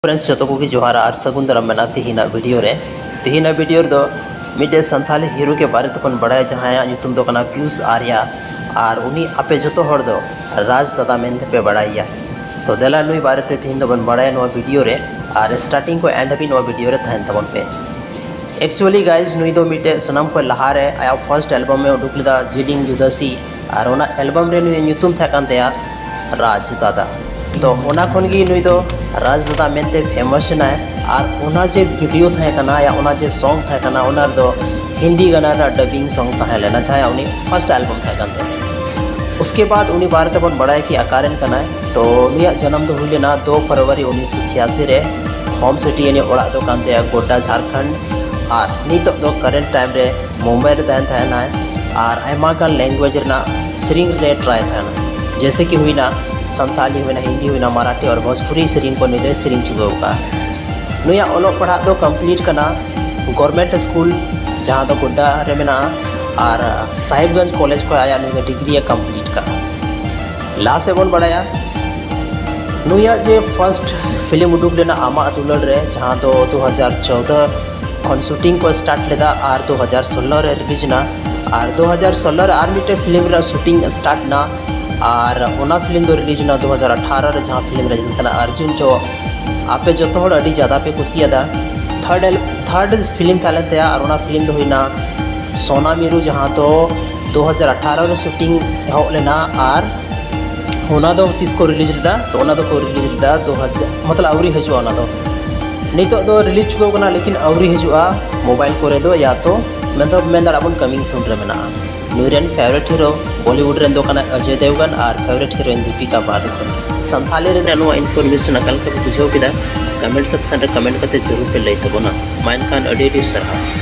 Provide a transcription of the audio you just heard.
Friends जो को जोहार और सगुन दरम मेना तीना वीडियो दो मिटे संथाली हीरो के बारे तक बड़ा जहाँ नुतुम दो कना पियूष आर्या और उनी आपे जो हर दो राज दादा मेनते पे बड़ाइया तो देला नुई बारे ते तीन बन बड़ा वीडियो रे और स्टार्टिंग को एंड भी वीडियो रे तहन तबन पे एक्चुअली गाइज नुई दो मिटे सनम को लहारे आया फर्स्ट एल्बम में उडुक लेदा जिलिंग जुदासी और ओना एल्बम रे नुई नुतुम थाकान तेया राज दादा तो ओना खन गी नुई दो राज दादा मेनते फेमस ना और ओना जे वीडियो थाए कना या ओना जे सॉन्ग थाए कना ओना दो हिंदी गाना रा डबिंग सॉन्ग थाए लेना चाहे उनी फर्स्ट एल्बम थाए कान ते उसके बाद उनी बारे तबन बड़ाय कि आकारेन कना तो उनिया जन्म दो हुई लेना 2 फरवरी 1986 रे होम सिटी यानी ओड़ा दो कान ते गोड्डा झारखंड और नितो दो करेंट टाइम रे मुंबई रे तहन थाना और आयमा गान लैंग्वेज रे सेरिंग रे ट्राई थाना जैसे कि हुईना संथाली हुईना हिंदी हुईना मराठी और भोजपुरी सेरिंग को निदे सेरिंग चुगोका नुया ओलो पढ़ा दो कंप्लीट करना गवर्नमेंट स्कूल जहाँ दो गोड्डा रे मेना और साहिबगंज कॉलेज को आया नुई डिग्री कंप्लीट का लास्ट से बन बढ़ाया नुया जे फर्स्ट फिल्म उडुक लेना आमा दुलड़ रे जहाँ दो 2014 खन शूटिंग को स्टार्ट लेदा और 2016 रे रिलीज ना और 2016 रे आर मिटे फिल्म रे शूटिंग स्टार्ट ना और ओना फिल्म दो रिलीज ना 2018 रे जहाँ फिल्म रे जितना अर्जुन जो आपे जो तो अड़ी ज़्यादा पे कुसियादा थर्ड फिल्म थाले ते और ओना फिल्म दो हुईना सोना मीरू जहाँ तो 2018 रे शूटिंग हो लेना और ओना दो 30 को रिलीज लेदा तो ओना दो को रिलीज लेदा 2000 मतलब आवरी हजुआ ओना दो नितो दो रिलीज चुको कना लेकिन आवरी हजुआ मोबाइल को दो या तो मतलब मैं दाबन कमिंग सून रे मेना नुरेन फेवरेट हीरो बॉलीवुड रेन दो कना अजय देवगन और फेवरेट हीरोइन दीपिका पादुकोण संथाली रे नो इनफॉरमेशन अकल के बुझाव किदा कमेंट सेक्शन रे कमेंट करते जरूर पे लई तबोना माइन खान अडी सराहा।